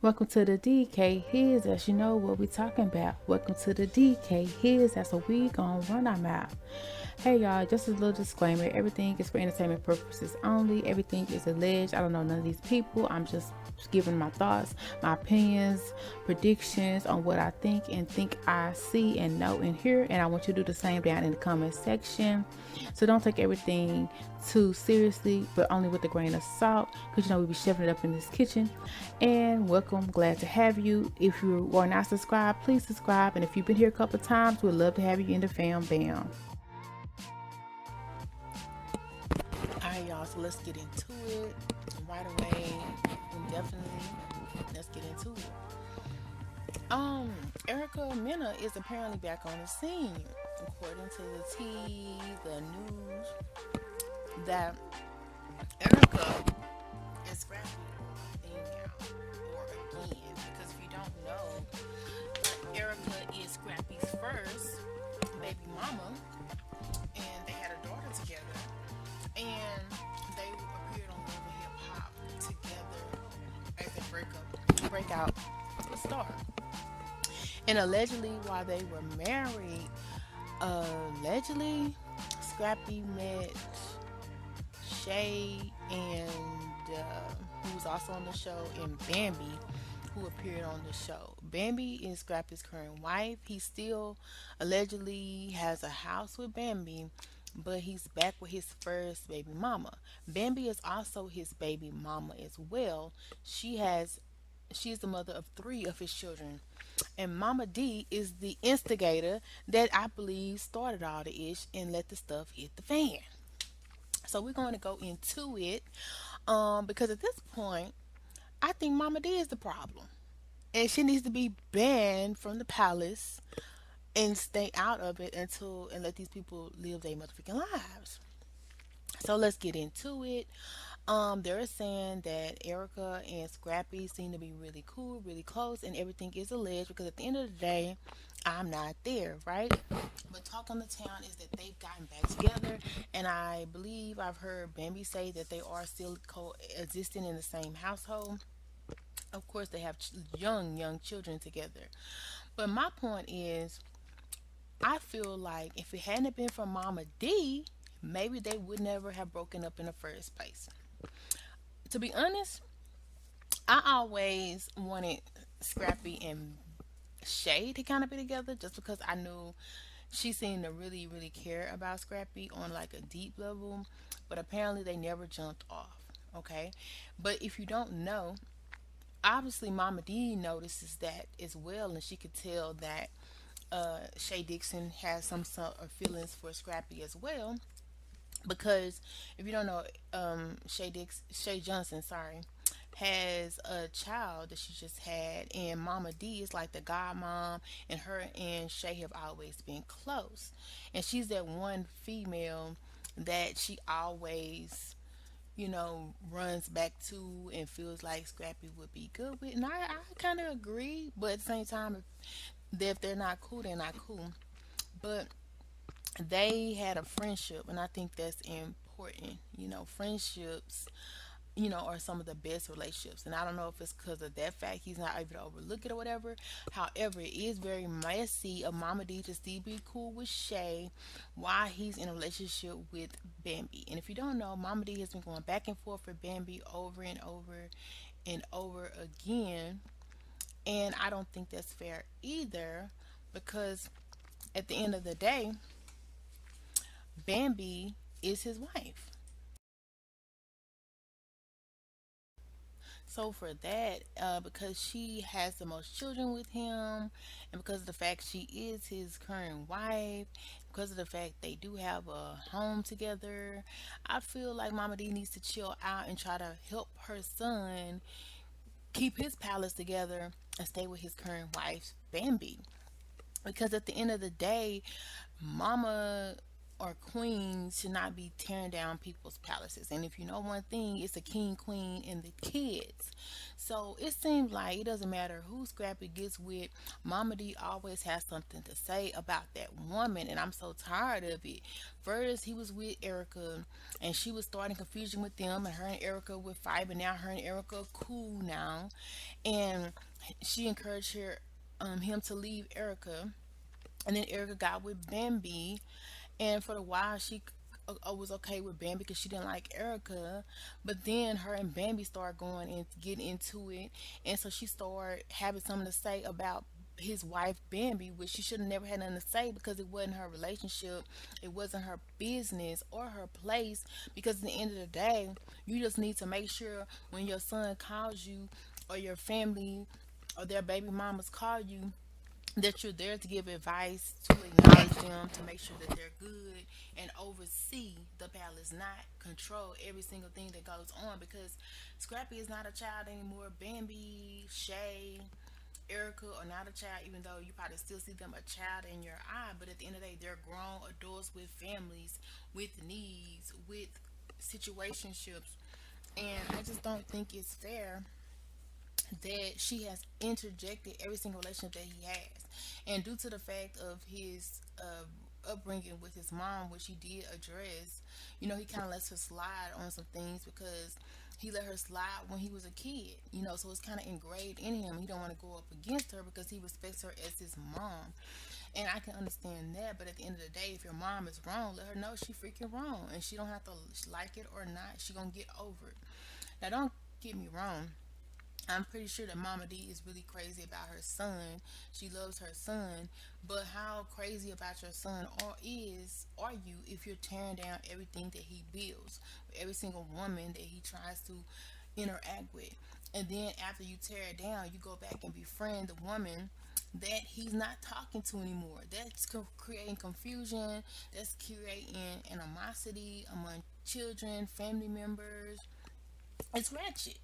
Welcome to the DKHizouse. You know what we talking about. Welcome to the DKHizouse. That's what we gonna run our mouth. Hey y'all, just a little disclaimer. Everything is for entertainment purposes only. Everything is alleged. I don't know none of these people. I'm just giving my thoughts, my opinions, predictions on what I think I see and know and hear. And I want you to do the same down in the comment section. So don't take everything too seriously, but only with a grain of salt, because we be shoving it up in this kitchen. And welcome, glad to have you. If you are not subscribed, please subscribe. And if you've been here a couple of times, we'd love to have you in the fam bam. All right, y'all. So let's get into it right away. And definitely, let's get into it. Erica Mena is apparently back on the scene, according to the the news, that Erica is Scrappy thing out or again. Because if you don't know, Erica is Scrappy's first baby mama, and they had a daughter together, and they appeared on Love and Hip Hop together as a breakout star. And allegedly, while they were married, allegedly, Scrappy met Shay and who was also on the show, and Bambi, who appeared on the show. Bambi is Scrappy's current wife. He still allegedly has a house with Bambi, but he's back with his first baby mama. Bambi is also his baby mama as well. She's the mother of three of his children. And Mama D is the instigator that I believe started all the ish and let the stuff hit the fan. So we're going to go into it, because at this point, I think Mama D is the problem. And she needs to be banned from the palace and stay out of it until and let these people live their motherfucking lives. So let's get into it. They're saying that Erica and Scrappy seem to be really cool, really close, and everything is alleged because at the end of the day, I'm not there, right? But talk on the town is that they've gotten back together, and I believe I've heard Bambi say that they are still coexisting in the same household. Of course, they have young children together. But my point is, I feel like if it hadn't been for Mama D, maybe they would never have broken up in the first place. To be honest, I always wanted Scrappy and Shay to kind of be together just because I knew she seemed to really care about Scrappy on like a deep level, but apparently they never jumped off. Okay, but if you don't know, obviously Mama D notices that as well, and she could tell that Shay Dixon has some sort of feelings for Scrappy as well. Because if you don't know, Shay Johnson, sorry, has a child that she just had, and Mama D is like the godmom, and her and Shay have always been close, and she's that one female that she always, runs back to and feels like Scrappy would be good with. And I kind of agree, but at the same time, if they're not cool, they're not cool. But they had a friendship, and I think that's important. Friendships, are some of the best relationships. And I don't know if it's because of that fact he's not able to overlook it or whatever. However, it is very messy of Mama D to still be cool with Shay while he's in a relationship with Bambi. And if you don't know, Mama D has been going back and forth with Bambi over and over and over again. And I don't think that's fair either, because at the end of the day, Bambi is his wife. So for that, because she has the most children with him, and because of the fact she is his current wife, because of the fact they do have a home together, I feel like Mama D needs to chill out and try to help her son keep his palace together and stay with his current wife, Bambi. Because at the end of the day, Mama or queens should not be tearing down people's palaces. And if you know one thing, it's the king, queen, and the kids. So it seems like it doesn't matter who Scrappy gets with, Mama D always has something to say about that woman, and I'm so tired of it. First, he was with Erica, and she was starting confusion with them, and her and Erica would fight, but now her and Erica cool now, and she encouraged him to leave Erica, and then Erica got with Bambi, and for a while she was okay with Bambi because she didn't like Erica, but then her and Bambi started going and getting into it, and so she started having something to say about his wife Bambi, which she should have never had nothing to say because it wasn't her relationship, it wasn't her business or her place. Because at the end of the day, you just need to make sure when your son calls you or your family or their baby mamas call you that you're there to give advice, to acknowledge them, to make sure that they're good, and oversee the palace, not control every single thing that goes on. Because Scrappy is not a child anymore. Bambi, Shay, Erica are not a child, even though you probably still see them a child in your eye. But at the end of the day, they're grown adults with families, with needs, with situationships. And I just don't think it's fair that she has interjected every single relationship that he has. And due to the fact of his upbringing with his mom, which he did address, he kind of lets her slide on some things because he let her slide when he was a kid, so it's kind of engraved in him. He don't want to go up against her because he respects her as his mom. And I can understand that, but at the end of the day, if your mom is wrong, let her know she freaking wrong. And she don't have to like it or not. She gonna get over it. Now, don't get me wrong. I'm pretty sure that Mama D is really crazy about her son. She loves her son, but how crazy about your son are you if you're tearing down everything that he builds, every single woman that he tries to interact with, and then after you tear it down, you go back and befriend the woman that he's not talking to anymore. That's creating confusion. That's creating animosity among children, family members. It's ratchet.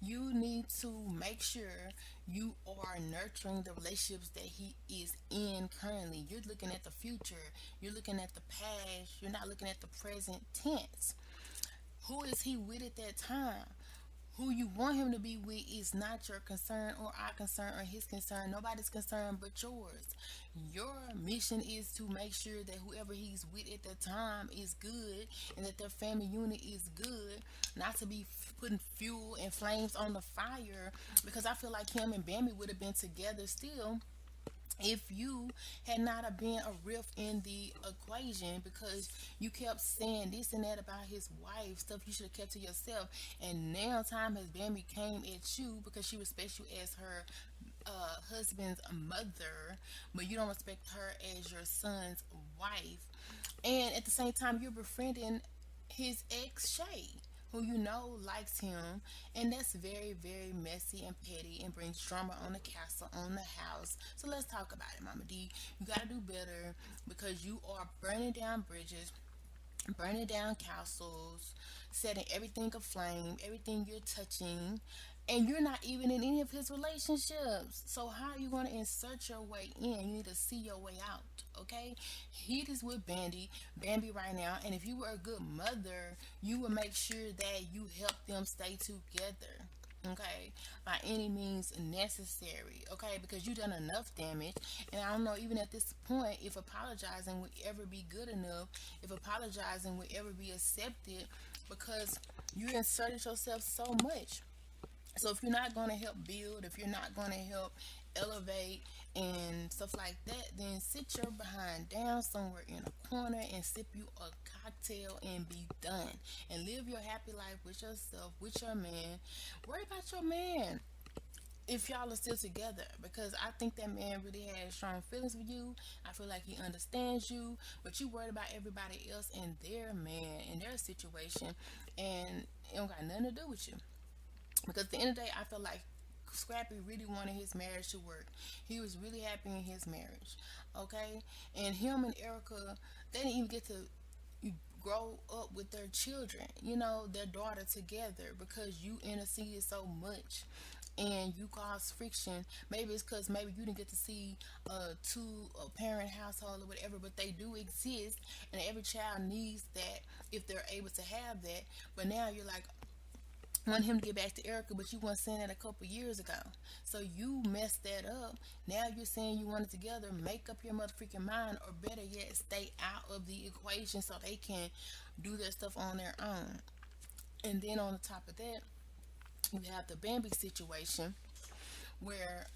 You need to make sure you are nurturing the relationships that he is in currently. You're looking at the future, you're looking at the past, you're not looking at the present tense. Who is he with at that time? Who you want him to be with is not your concern or our concern or his concern. Nobody's concern but yours. Your mission is to make sure that whoever he's with at the time is good and that their family unit is good, not to be putting fuel and flames on the fire. Because I feel like him and Bambi would have been together still if you had not have been a rift in the equation, because you kept saying this and that about his wife, stuff you should have kept to yourself. And now time has Bambi came at you because she respects you as her husband's mother, but you don't respect her as your son's wife. And at the same time, you're befriending his ex Shay, who you know likes him, and that's very, very messy and petty and brings drama on the castle, on the house. So let's talk about it, Mama D. You gotta do better because you are burning down bridges, burning down castles, setting everything aflame, everything you're touching, and you're not even in any of his relationships. So how are you going to insert your way in? You need to see your way out. Okay, he is with Bambi right now, and if you were a good mother, you would make sure that you help them stay together. Okay, by any means necessary. Okay, because you done enough damage, and I don't know even at this point if apologizing would ever be good enough, if apologizing would ever be accepted, because you inserted yourself so much. So if you're not going to help build, if you're not going to help elevate and stuff like that, then sit your behind down somewhere in a corner and sip you a cocktail and be done. And live your happy life with yourself, with your man. Worry about your man if y'all are still together, because I think that man really has strong feelings for you. I feel like he understands you, but you worried about everybody else and their man and their situation, and it don't got nothing to do with you. Because at the end of the day, I feel like Scrappy really wanted his marriage to work. He was really happy in his marriage. Okay? And him and Erica, they didn't even get to grow up with their children, their daughter together, because you interceded so much. and you cause friction. Maybe it's because maybe you didn't get to see two a parent household or whatever, but they do exist, and every child needs that if they're able to have that. But now you're like, want him to get back to Erica, but you weren't saying that a couple years ago. So you messed that up. Now you're saying you want it together. Make up your motherfucking mind, or better yet, stay out of the equation so they can do their stuff on their own. And then on the top of that, you have the Bambi situation where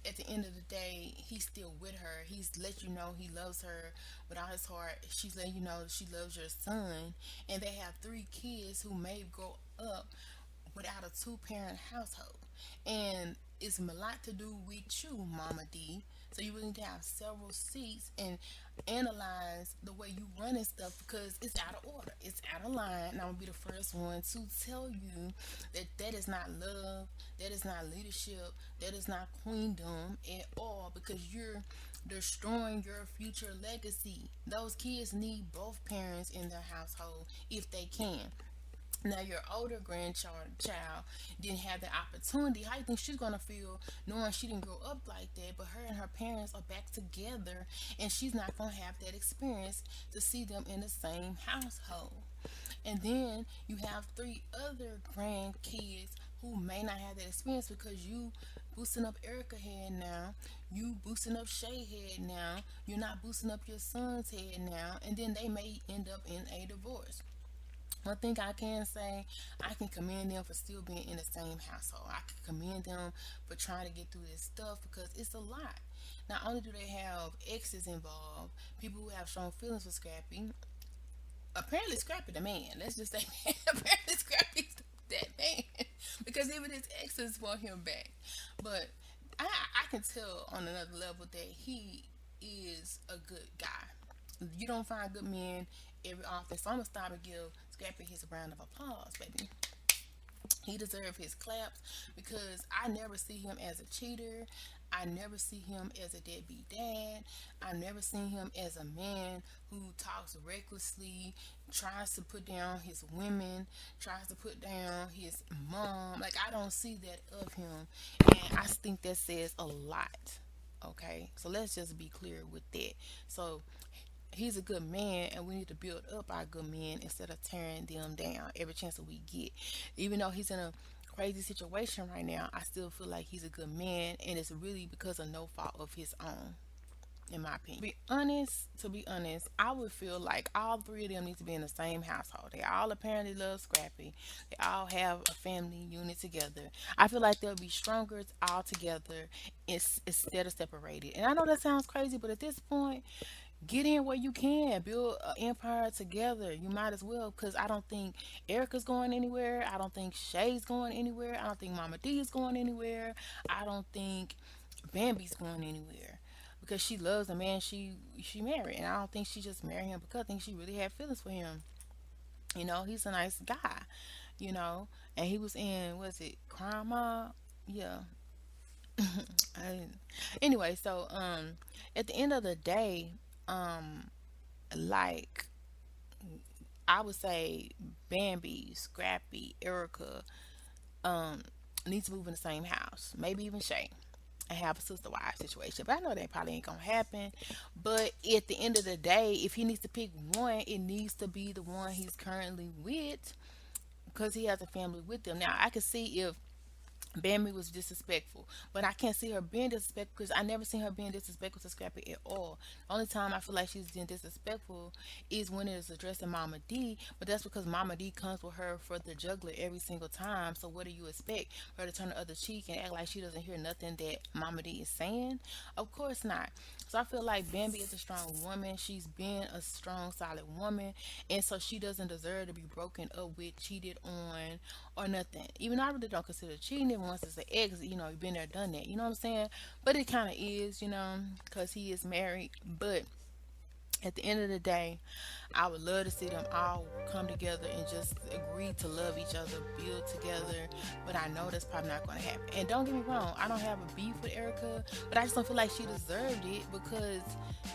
at the end of the day, he's still with her. He's let you know he loves her with all his heart. She's letting you know she loves your son. And they have three kids who may grow up without a two-parent household. And it's a lot to do with you, Mama D. So you really need to have several seats and analyze the way you run and stuff, because it's out of order. It's out of line. And I'm gonna be the first one to tell you that that is not love, that is not leadership, that is not queendom at all, because you're destroying your future legacy. Those kids need both parents in their household if they can. Now your older grandchild didn't have the opportunity. How you think she's gonna feel knowing she didn't grow up like that, but her and her parents are back together, and she's not gonna have that experience to see them in the same household. And then you have three other grandkids who may not have that experience because you boosting up Erica head now, you boosting up Shay head now, you're not boosting up your son's head now, and then they may end up in a divorce. One thing I can say, I can commend them for still being in the same household. I can commend them for trying to get through this stuff because it's a lot. Not only do they have exes involved, people who have strong feelings for Scrappy. Apparently, Scrappy the man. Let's just say that. Apparently, Scrappy's that man because even his exes want him back. But I can tell on another level that he is a good guy. You don't find good men every often. So I'm gonna stop and give Scrappy his round of applause, baby. He deserves his claps because I never see him as a cheater. I never see him as a deadbeat dad. I never seen him as a man who talks recklessly, tries to put down his women, tries to put down his mom. Like, I don't see that of him. And I think that says a lot. Okay? So let's just be clear with that. So he's a good man, and we need to build up our good men instead of tearing them down every chance that we get. Even though he's in a crazy situation right now, I still feel like he's a good man, and it's really because of no fault of his own, in my opinion. To be honest, I would feel like all three of them need to be in the same household. They all apparently love Scrappy. They all have a family unit together. I feel like they'll be stronger all together instead of separated. And I know that sounds crazy, but at this point, get in where you can build an empire together. You might as well, because I don't think Erica's going anywhere. I don't think Shay's going anywhere. I don't think Mama D is going anywhere. I don't think Bambi's going anywhere, because she loves the man she married, and I don't think she just married him because I think she really had feelings for him. He's a nice guy. And he was in, was it Crime Mob? Yeah. I, anyway, so at the end of the day, um like, I would say Bambi, Scrappy, Erica um need to move in the same house. Maybe even Shay. And have a sister wife situation. But I know that probably ain't gonna happen. But at the end of the day, if he needs to pick one, it needs to be the one he's currently with, because he has a family with them. Now I can see if Bambi was disrespectful, but I can't see her being disrespectful because I never seen her being disrespectful to Scrappy at all. The only time I feel like she's being disrespectful is when it is addressing Mama D, but that's because Mama D comes with her for the juggler every single time. So what do you expect? Her to turn the other cheek and act like she doesn't hear nothing that Mama D is saying? Of course not. So I feel like Bambi is a strong woman. She's been a strong, solid woman, and so she doesn't deserve to be broken up with, cheated on, or nothing. Even though I really don't consider cheating it once it's an ex, you've been there, done that. You know what I'm saying? But it kind of is, because he is married. But At the end of the day, I would love to see them all come together and just agree to love each other, build together. But I know that's probably not going to happen. And don't get me wrong, I don't have a beef with Erica, but I just don't feel like she deserved it because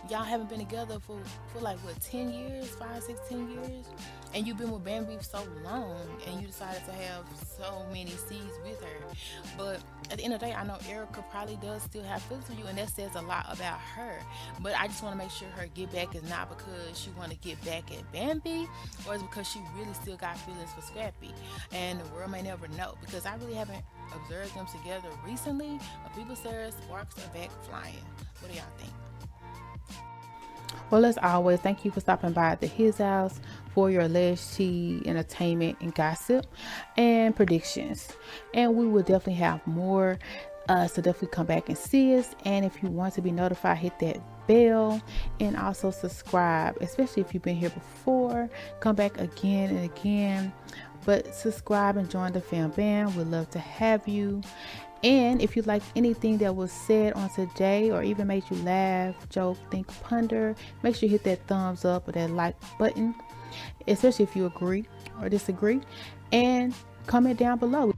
y'all haven't been together for like what, 10 years, 5, 6, 10 years, and you've been with Bambi so long, and you decided to have so many seeds with her. But at the end of the day, I know Erica probably does still have feelings for you, and that says a lot about her. But I just want to make sure her get back is not because she want to get back at Bambi, or it's because she really still got feelings for Scrappy. And the world may never know because I really haven't observed them together recently. But people say sparks are back flying. What do y'all think? Well, as always, thank you for stopping by at the His House for your alleged tea, entertainment, and gossip and predictions. And we will definitely have more. So definitely come back and see us. And if you want to be notified, hit that bell and also subscribe, especially if you've been here before. Come back again and again. But subscribe and join the fam bam. We'd love to have you. And if you like anything that was said on today or even made you laugh, joke, think, ponder, make sure you hit that thumbs up or that like button, especially if you agree or disagree. And comment down below.